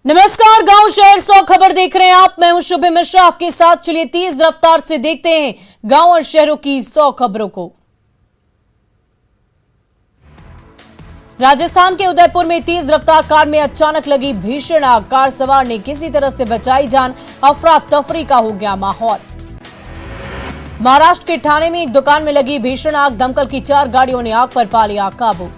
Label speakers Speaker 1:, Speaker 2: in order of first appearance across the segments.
Speaker 1: नमस्कार, गांव शहर 100 खबर देख रहे हैं आप। मैं हूं शुभ मिश्रा आपके साथ। चलिए तेज रफ्तार से देखते हैं गांव और शहरों की 100 खबरों को। राजस्थान के उदयपुर में तेज रफ्तार कार में अचानक लगी भीषण आग। कार सवार ने किसी तरह से बचाई जान, अफरा तफरी का हो गया माहौल। महाराष्ट्र के ठाणे में एक दुकान में लगी भीषण आग। दमकल की 4 गाड़ियों ने आग पर पा लिया काबू।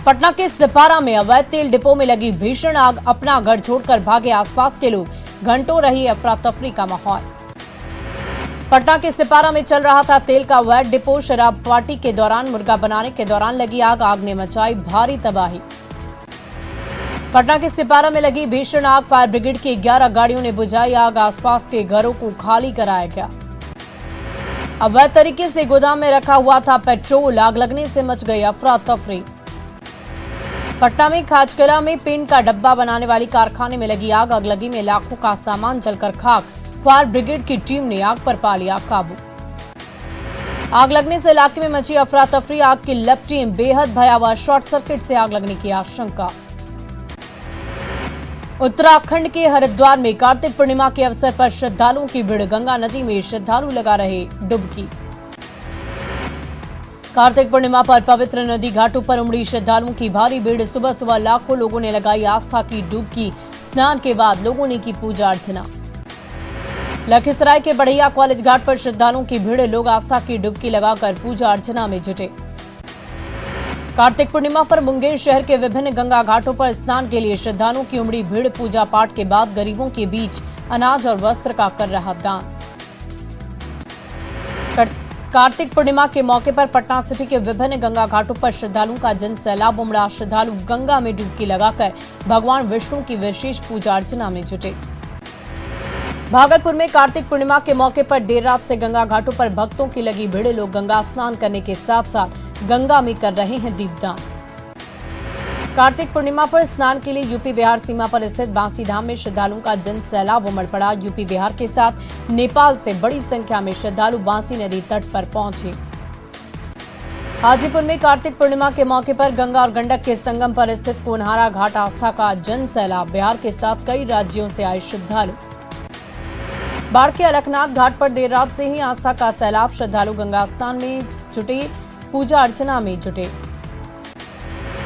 Speaker 1: पटना के सिपारा में अवैध तेल डिपो में लगी भीषण आग। अपना घर छोड़कर भागे आसपास के लोग, घंटों रही अफरा तफरी का माहौल। पटना के सिपारा में चल रहा था तेल का अवैध डिपो। शराब पार्टी के दौरान मुर्गा बनाने के दौरान लगी आग। आग ने मचाई भारी तबाही। पटना के सिपारा में लगी भीषण आग। फायर ब्रिगेड की 11 गाड़ियों ने बुझाई आग। आसपास के घरों को खाली कराया गया। अवैध तरीके से गोदाम में रखा हुआ था पेट्रोल। आग लगने से मच गई अफरा तफरी। पटना में खाचकला में पेंट का डब्बा बनाने वाली कारखाने में लगी आग। अगलगी में लाखों का सामान जलकर खाक। फायर ब्रिगेड की टीम ने आग पर पा लिया काबू। आग लगने से इलाके में मची अफरा तफरी। आग की लपटें बेहद भयावह। शॉर्ट सर्किट से आग लगने की आशंका। उत्तराखंड के हरिद्वार में कार्तिक पूर्णिमा के अवसर पर श्रद्धालुओं की भीड़। गंगा नदी में श्रद्धालु लगा रहे डुबकी। कार्तिक पूर्णिमा पर पवित्र नदी घाटों पर उमड़ी श्रद्धालुओं की भारी भीड़। सुबह सुबह लाखों लोगों ने लगाई आस्था की डुबकी। स्नान के बाद लोगों ने की पूजा अर्चना। लखीसराय के बढ़िया कॉलेज घाट पर श्रद्धालुओं की भीड़। लोग आस्था की डुबकी लगाकर पूजा अर्चना में जुटे। कार्तिक पूर्णिमा पर मुंगेर शहर के विभिन्न गंगा घाटों पर स्नान के लिए श्रद्धालुओं की उमड़ी भीड़। पूजा पाठ के बाद गरीबों के बीच अनाज और वस्त्र का कर रहा दान। कार्तिक पूर्णिमा के मौके पर पटना सिटी के विभिन्न गंगा घाटों पर श्रद्धालुओं का जन सैलाब उमड़ा। श्रद्धालु गंगा में डुबकी लगाकर भगवान विष्णु की विशेष पूजा अर्चना में जुटे। भागलपुर में कार्तिक पूर्णिमा के मौके पर देर रात से गंगा घाटों पर भक्तों की लगी भीड़। लोग गंगा स्नान करने के साथ साथ गंगा में कर रहे हैं दीपदान। कार्तिक पूर्णिमा पर स्नान के लिए यूपी बिहार सीमा पर स्थित बांसी धाम में श्रद्धालुओं का जन सैलाब उमड़ पड़ा। यूपी बिहार के साथ नेपाल से बड़ी संख्या में श्रद्धालु बांसी नदी तट पर पहुंचे। हाजीपुर में कार्तिक पूर्णिमा के मौके पर गंगा और गंडक के संगम पर स्थित कोनहारा घाट आस्था का जन सैलाब। बिहार के साथ कई राज्यों से आए श्रद्धालु। बाढ़ के अलकनाथ घाट पर देर रात से ही आस्था का सैलाब। श्रद्धालु गंगा स्नान में जुटे, पूजा अर्चना में जुटे।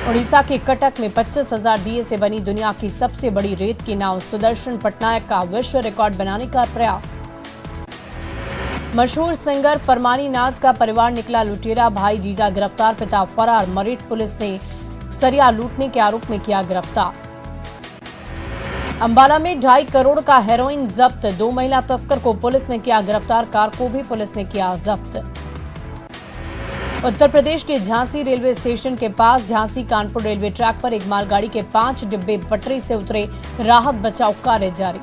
Speaker 1: उड़ीसा के कटक में 25,000 दिए से बनी दुनिया की सबसे बड़ी रेत की नाव सुदर्शन पटनायक का विश्व रिकॉर्ड बनाने का प्रयास। मशहूर सिंगर फरमानी नाज का परिवार निकला लुटेरा। भाई जीजा गिरफ्तार, पिता फरार। मरीठ पुलिस ने सरिया लूटने के आरोप में किया गिरफ्तार। अंबाला में 2.5 करोड़ का हेरोइन जब्त। 2 महिला तस्कर को पुलिस ने किया गिरफ्तार। कार को भी पुलिस ने किया जब्त। उत्तर प्रदेश के झांसी रेलवे स्टेशन के पास झांसी कानपुर रेलवे ट्रैक पर एक मालगाड़ी के 5 डिब्बे पटरी से उतरे। राहत बचाव कार्य जारी।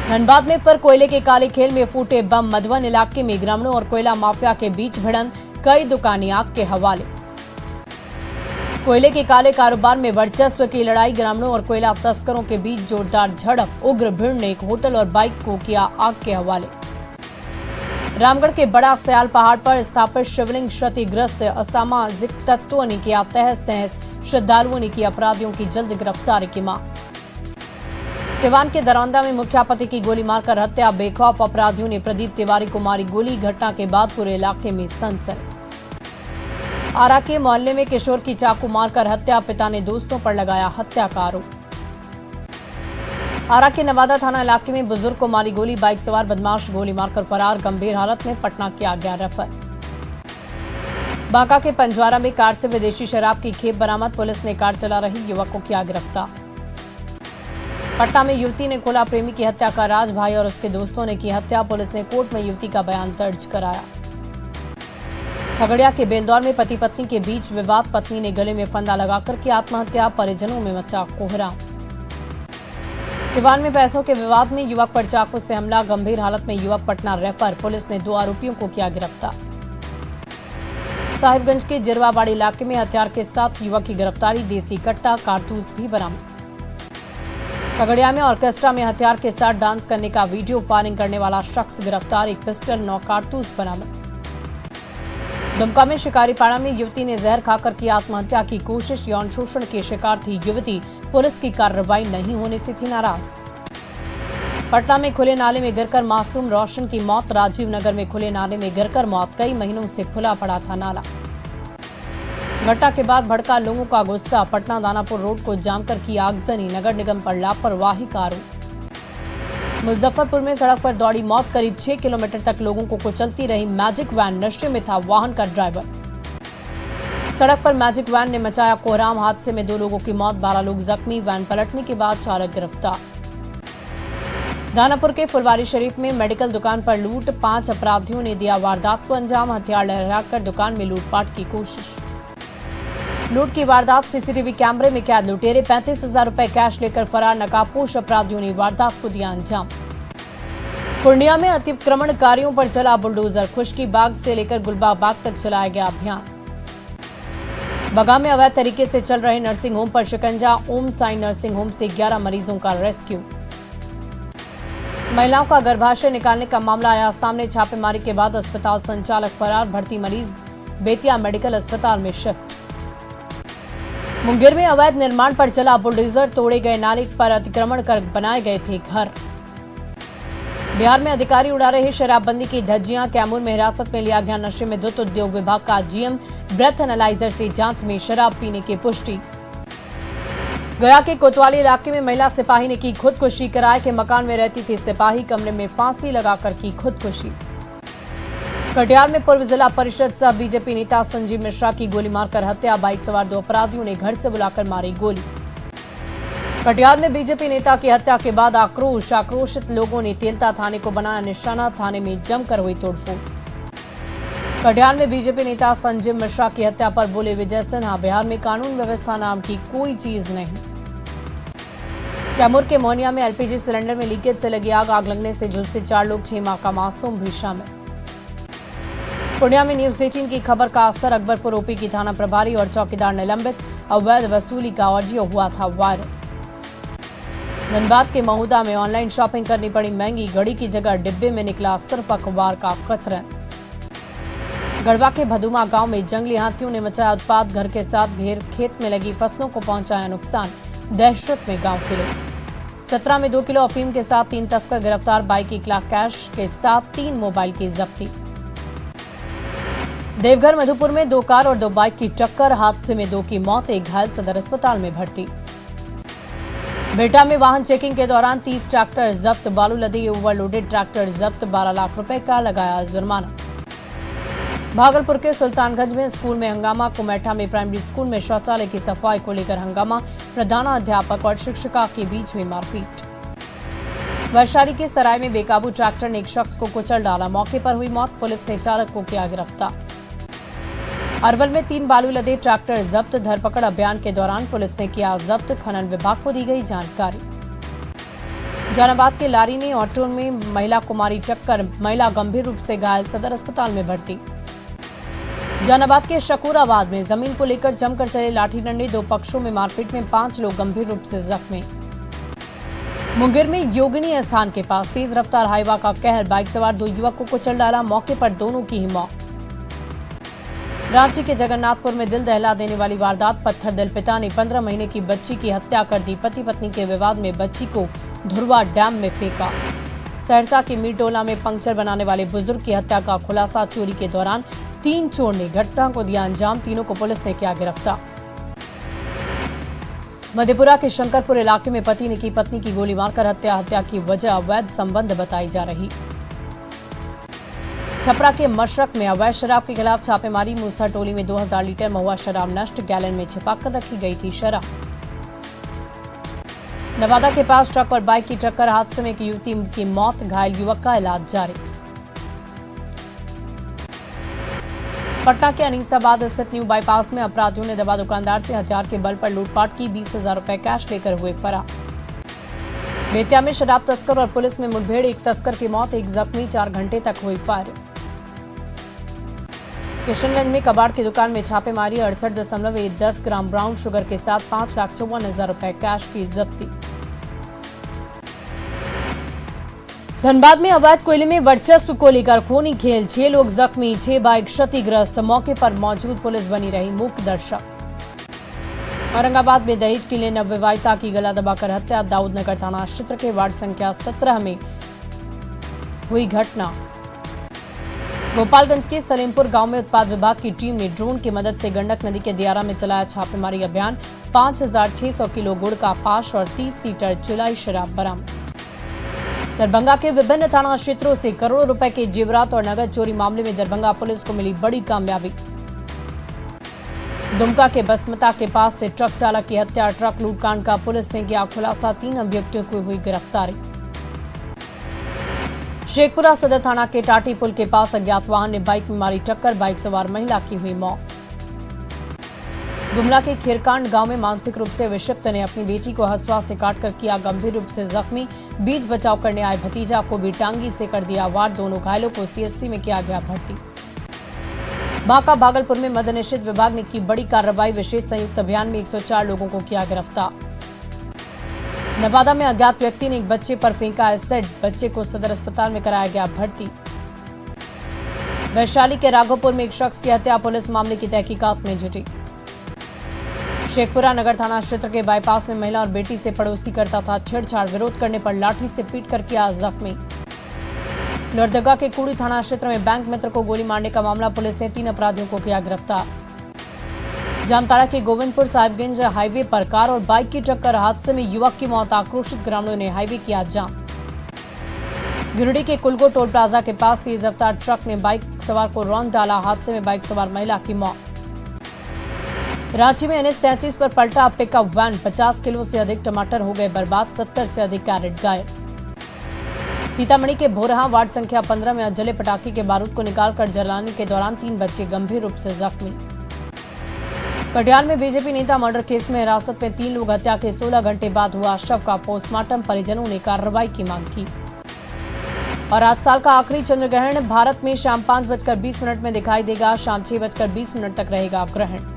Speaker 1: धनबाद में फिर कोयले के काले खेल में फूटे बम। मधुबन इलाके में ग्रामीणों और कोयला माफिया के बीच भिड़ंत। कई दुकानें आग के हवाले। कोयले के काले कारोबार में वर्चस्व की लड़ाई। ग्रामीणों और कोयला तस्करों के बीच जोरदार झड़प। उग्र भीड़ ने एक होटल और बाइक को किया आग के हवाले। रामगढ़ के बड़ा सयाल पहाड़ पर स्थापित शिवलिंग क्षतिग्रस्त। असामाजिक तत्वों ने किया तहस नहस। श्रद्धालुओं ने की अपराधियों की जल्द गिरफ्तारी की मांग। सिवान के दरौंदा में मुखियापति की गोली मारकर हत्या। बेखौफ अपराधियों ने प्रदीप तिवारी को मारी गोली। घटना के बाद पूरे इलाके में सनसनी। आरा के मोहल्ले में किशोर की चाकू मारकर हत्या। पिता ने दोस्तों पर लगाया हत्या का आरोप। आरा के नवादा थाना इलाके में बुजुर्ग को मारी गोली। बाइक सवार बदमाश गोली मारकर फरार। गंभीर हालत में पटना किया गया रेफर। बांका के पंजवारा में कार से विदेशी शराब की खेप बरामद। पुलिस ने कार चला रही युवक को किया गिरफ्तार। पटना में युवती ने खोला प्रेमी की हत्या का राज। भाई और उसके दोस्तों ने की हत्या। पुलिस ने कोर्ट में युवती का बयान दर्ज कराया। खगड़िया के बेलदौर में पति पत्नी के बीच विवाद। पत्नी ने गले में फंदा लगाकर की आत्महत्या। परिजनों में मचा कोहराम। सिवान में पैसों के विवाद में युवक पर चाकू से हमला। गंभीर हालत में युवक पटना रेफर। पुलिस ने 2 आरोपियों को किया गिरफ्तार। साहिबगंज के जिरवाबाड़ी इलाके में हथियार के साथ युवक की गिरफ्तारी। देसी कट्टा कारतूस भी बरामद। खगड़िया में ऑर्केस्ट्रा में हथियार के साथ डांस करने का वीडियो फायरिंग करने वाला शख्स गिरफ्तार। एक पिस्टल 9 कारतूस बरामद। दुमका में शिकारीपाड़ा में युवती ने जहर खाकर की आत्महत्या की कोशिश। यौन शोषण की शिकार थी युवती, पुलिस की कार्रवाई नहीं होने से थी नाराज। पटना में खुले नाले में गिरकर मासूम रोशन की मौत। राजीव नगर में खुले नाले में गिरकर मौत। कई महीनों से खुला पड़ा था नाला। घटना के बाद भड़का लोगों का गुस्सा। पटना दानापुर रोड को जाम कर की आगजनी। नगर निगम पर लापरवाही का आरोप। मुजफ्फरपुर में सड़क पर दौड़ी मौत। करीब 6 किलोमीटर तक लोगों को कुचलती रही मैजिक वैन। नशे में था वाहन का ड्राइवर। सड़क पर मैजिक वैन ने मचाया कोहराम। हादसे में 2 लोगों की मौत, 12 लोग जख्मी। वैन पलटने के बाद चालक गिरफ्तार। दानापुर के फुलवारी शरीफ में मेडिकल दुकान पर लूट। 5 अपराधियों ने दिया वारदात को अंजाम। हथियार लहराकर दुकान में लूटपाट की कोशिश। लूट की वारदात सीसीटीवी कैमरे में कैद। लुटेरे 35,000 रुपए कैश लेकर फरार। नकाबपोश अपराधियों ने वारदात को दिया अंजाम। पूर्णिया में अतिक्रमणकारियों पर चला बुलडोजर। खुशकी बाग से लेकर गुलबाग बाग तक चलाया गया अभियान। बगा में अवैध तरीके से चल रहे नर्सिंग होम पर शिकंजा। ओम साई नर्सिंग होम से 11 मरीजों का रेस्क्यू। महिलाओं का गर्भाशय निकालने का मामला आया सामने। छापेमारी के बाद अस्पताल संचालक फरार। भर्ती मरीज बेतिया मेडिकल अस्पताल में शिफ्ट। मुंगेर में अवैध निर्माण पर चला बुलडोजर। तोड़े गए नाले पर अतिक्रमण कर बनाए गए थे घर। बिहार में अधिकारी उड़ा रहे शराबबंदी की धज्जियां। कैमूर में हिरासत में लिया गया नशे में धुत उद्योग विभाग का जीएम। ब्रेथ एनालाइजर से जांच में शराब पीने की पुष्टि। गया के कोतवाली इलाके में महिला सिपाही ने की खुदकुशी। किराए के मकान में रहती थी सिपाही। कमरे में फांसी लगाकर की खुदकुशी। कटिहार में पूर्व जिला परिषद सह बीजेपी नेता संजीव मिश्रा की गोली मारकर हत्या। बाइक सवार 2 अपराधियों ने घर से बुलाकर मारी गोली। कटिहार में बीजेपी नेता की हत्या के बाद आक्रोश। आक्रोशित लोगों ने तेलता थाने को बनाया निशाना। थाने में जमकर हुई तोड़फोड़। कटिहार में बीजेपी नेता संजीव मिश्रा की हत्या पर बोले विजय सिन्हा, बिहार में कानून व्यवस्था नाम की कोई चीज नहीं। कैमूर के मोहनिया में एलपीजी सिलेंडर में लीकेज से लगी आग। आग लगने से झुलसे 4 लोग, 6 माह का मासूम भी शामिल। पूर्णिया में न्यूज 18 की खबर का असर। अकबरपुर ओपी की थाना प्रभारी और चौकीदार निलंबित। अवैध वसूली का ऑडियो हुआ था वायरल। धनबाद के महुदा में ऑनलाइन शॉपिंग करनी पड़ी महंगी। घड़ी की जगह डिब्बे में निकला सिर्फ अखबार का कतरन। गढ़वा के भदुमा गांव में जंगली हाथियों ने मचाया उत्पात। घर के साथ घेर खेत में लगी फसलों को पहुंचाया नुकसान। दहशत में गांव के लोग। चतरा में 2 किलो अफीम के साथ 3 तस्कर गिरफ्तार। बाइक 1 लाख कैश के साथ 3 मोबाइल की जब्ती। देवघर मधुपुर में 2 कार और 2 बाइक की टक्कर। हादसे में 2 की मौत, 1 घायल सदर अस्पताल में भर्ती। बेटा में वाहन चेकिंग के दौरान 30 ट्रैक्टर जब्त। बालू लदे ओवरलोडेड ट्रैक्टर जब्त। 12 लाख रुपए का लगाया जुर्माना। भागलपुर के सुल्तानगंज में स्कूल में हंगामा। कुमेठा में प्राइमरी स्कूल में शौचालय की सफाई को लेकर हंगामा। प्रधानाध्यापक और शिक्षिका के बीच हुई मारपीट। वैशाली के सराय में बेकाबू ट्रैक्टर ने एक शख्स को कुचल डाला। मौके पर हुई मौत। पुलिस ने चालक को किया गिरफ्तार। अरवल में 3 बालू लदे ट्रैक्टर जब्त। धरपकड़ अभियान के दौरान पुलिस ने किया जब्त। खनन विभाग को दी गई जानकारी। जहानाबाद के लारी ने ऑटो में महिला को मारी टक्कर। महिला गंभीर रूप से घायल, सदर अस्पताल में भर्ती। जहानाबाद के शकूराबाद में जमीन को लेकर जमकर चले लाठी डंडे। 2 पक्षों में मारपीट में 5 लोग गंभीर रूप से जख्मी। मुंगेर में योगिनी स्थान के पास तेज रफ्तार हाईवा का कहर। बाइक सवार 2 युवक को कुचल डाला। मौके पर दोनों की ही मौत। रांची के जगन्नाथपुर में दिल दहला देने वाली वारदात। पत्थर दिल पिता ने 15 महीने की बच्ची की हत्या कर दी। पति पत्नी के विवाद में बच्ची को धुरवा डैम में फेंका। सहरसा के मीरटोला में पंक्चर बनाने वाले बुजुर्ग की हत्या का खुलासा। चोरी के दौरान 3 चोर ने घटना को दिया अंजाम। तीनों को पुलिस ने किया गिरफ्तार। मधेपुरा के शंकरपुर इलाके में पति ने की पत्नी की गोली मारकर हत्या। हत्या की वजह अवैध संबंध बताई जा रही। छपरा के मशरक में अवैध शराब के खिलाफ छापेमारी। मूसा टोली में 2000 लीटर महुआ शराब नष्ट। गैलन में छिपाकर रखी गई थी शराब। नवादा के पास ट्रक और बाइक की टक्कर। हादसे में एक युवती की मौत, घायल युवक का इलाज जारी। पटना के अनीसाबाद स्थित न्यू बाईपास में अपराधियों ने दवा दुकानदार से हथियार के बल पर लूटपाट की। 20,000 रुपए कैश लेकर हुए फरार। बेतिया में शराब तस्कर और पुलिस में मुठभेड़। 1 तस्कर की मौत, 1 जख्मी। 4 घंटे तक हुई फायरिंग। किशनगंज में कबाड़ की दुकान में छापेमारी। 68.10 ग्राम ब्राउन शुगर के साथ 5,54,000 रुपए कैश की जब्ती। धनबाद में अवैध कोयले में वर्चस्व को लेकर खूनी खेल, 6 लोग जख्मी, 6 बाइक क्षतिग्रस्त, मौके पर मौजूद पुलिस बनी रही मूक दर्शक। औरंगाबाद में दहेज के लिए नवविवाहिता की गला दबाकर हत्या, दाऊदनगर थाना क्षेत्र के वार्ड संख्या 17 में हुई घटना। गोपालगंज के सलेमपुर गांव में उत्पाद विभाग की टीम ने ड्रोन की मदद से गंडक नदी के दियारा में चलाया छापेमारी अभियान, 5600 किलो गुड़ का पाश और 30 लीटर चुलाई शराब बरामद। दरभंगा के विभिन्न थाना क्षेत्रों से करोड़ों रुपए के जेवरात और नगद चोरी मामले में दरभंगा पुलिस को मिली बड़ी कामयाबी। दुमका के बसमता के पास से ट्रक चालक की हत्या, ट्रक लूटकांड का पुलिस ने किया खुलासा, 3 अभियुक्तों को हुई गिरफ्तारी। शेखपुरा सदर थाना के टाटी पुल के पास अज्ञात वाहन ने बाइक में मारी टक्कर, बाइक सवार महिला की हुई मौत। गुमला के खीरकांड गांव में मानसिक रूप से विक्षिप्त ने अपनी बेटी को हंसुआ से काटकर किया गंभीर रूप से जख्मी, बीच बचाव करने आए भतीजा को भी टांगी से कर दिया वार, दोनों घायलों को सीएचसी में किया गया भर्ती। बांका भागलपुर में मद्य निषेध विभाग ने की बड़ी कार्रवाई, विशेष संयुक्त अभियान में 104 लोगों को किया गिरफ्तार। नवादा में अज्ञात व्यक्ति ने एक बच्चे पर फेंका एसिड, बच्चे को सदर अस्पताल में कराया गया भर्ती। वैशाली के राघोपुर में एक शख्स की हत्या, पुलिस मामले की तहकीकात में जुटी। शेखपुरा नगर थाना क्षेत्र के बाईपास में महिला और बेटी से पड़ोसी करता था छेड़छाड़, विरोध करने पर लाठी से पीट कर किया जख्मी। लोहरदगा के कुड़ी थाना क्षेत्र में बैंक मित्र को गोली मारने का मामला, पुलिस ने 3 अपराधियों को किया गिरफ्तार। जामताड़ा के गोविंदपुर साहिबगंज हाईवे पर कार और बाइक की टक्कर, हादसे में युवक की मौत, आक्रोशित ग्रामीणों ने हाईवे किया जाम। गिरिडीह के कुलगो टोल प्लाजा के पास तेज रफ्तार ट्रक ने बाइक सवार को रौंद डाला, हादसे में बाइक सवार महिला की मौत। रांची में NH 33 पर पलटा पिकअप वैन, 50 किलो से अधिक टमाटर हो गए बर्बाद, 70 से अधिक कैरेट गायब। सीतामढ़ी के भोरहा वार्ड संख्या 15 में जले पटाखे के बारूद को निकालकर जलाने के दौरान 3 बच्चे गंभीर रूप से जख्मी। कटिहार में बीजेपी नेता मर्डर केस में हिरासत में 3 लोग, हत्या के 16 घंटे बाद हुआ शव का पोस्टमार्टम, परिजनों ने कार्रवाई की मांग की। और आज साल का आखिरी चंद्र ग्रहण भारत में शाम 5:20 में दिखाई देगा, शाम 6:20 तक रहेगा ग्रहण।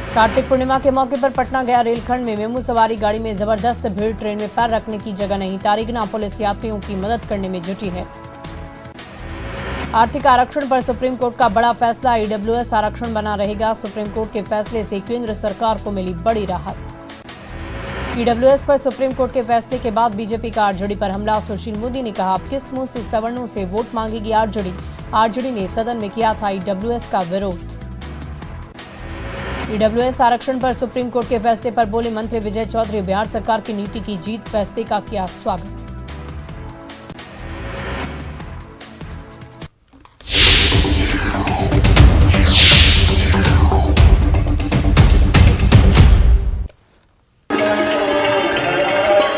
Speaker 1: कार्तिक पूर्णिमा के मौके पर पटना गया रेलखंड में मेमू सवारी गाड़ी में जबरदस्त भीड़, ट्रेन में पैर रखने की जगह नहीं, तारीगना पुलिस यात्रियों की मदद करने में जुटी है। आर्थिक आरक्षण पर सुप्रीम कोर्ट का बड़ा फैसला, EWS आरक्षण बना रहेगा, सुप्रीम कोर्ट के फैसले से केंद्र सरकार को मिली बड़ी राहत। EWS पर सुप्रीम कोर्ट के फैसले के बाद बीजेपी का आरजेडी पर हमला, सुशील मोदी ने कहा अब किस मुंह से सवर्णों से वोट मांगेगी आरजेडी ने सदन में किया था EWS का विरोध। EWS आरक्षण पर सुप्रीम कोर्ट के फैसले पर बोले मंत्री विजय चौधरी, बिहार सरकार की नीति की जीत, फैसले का किया स्वागत।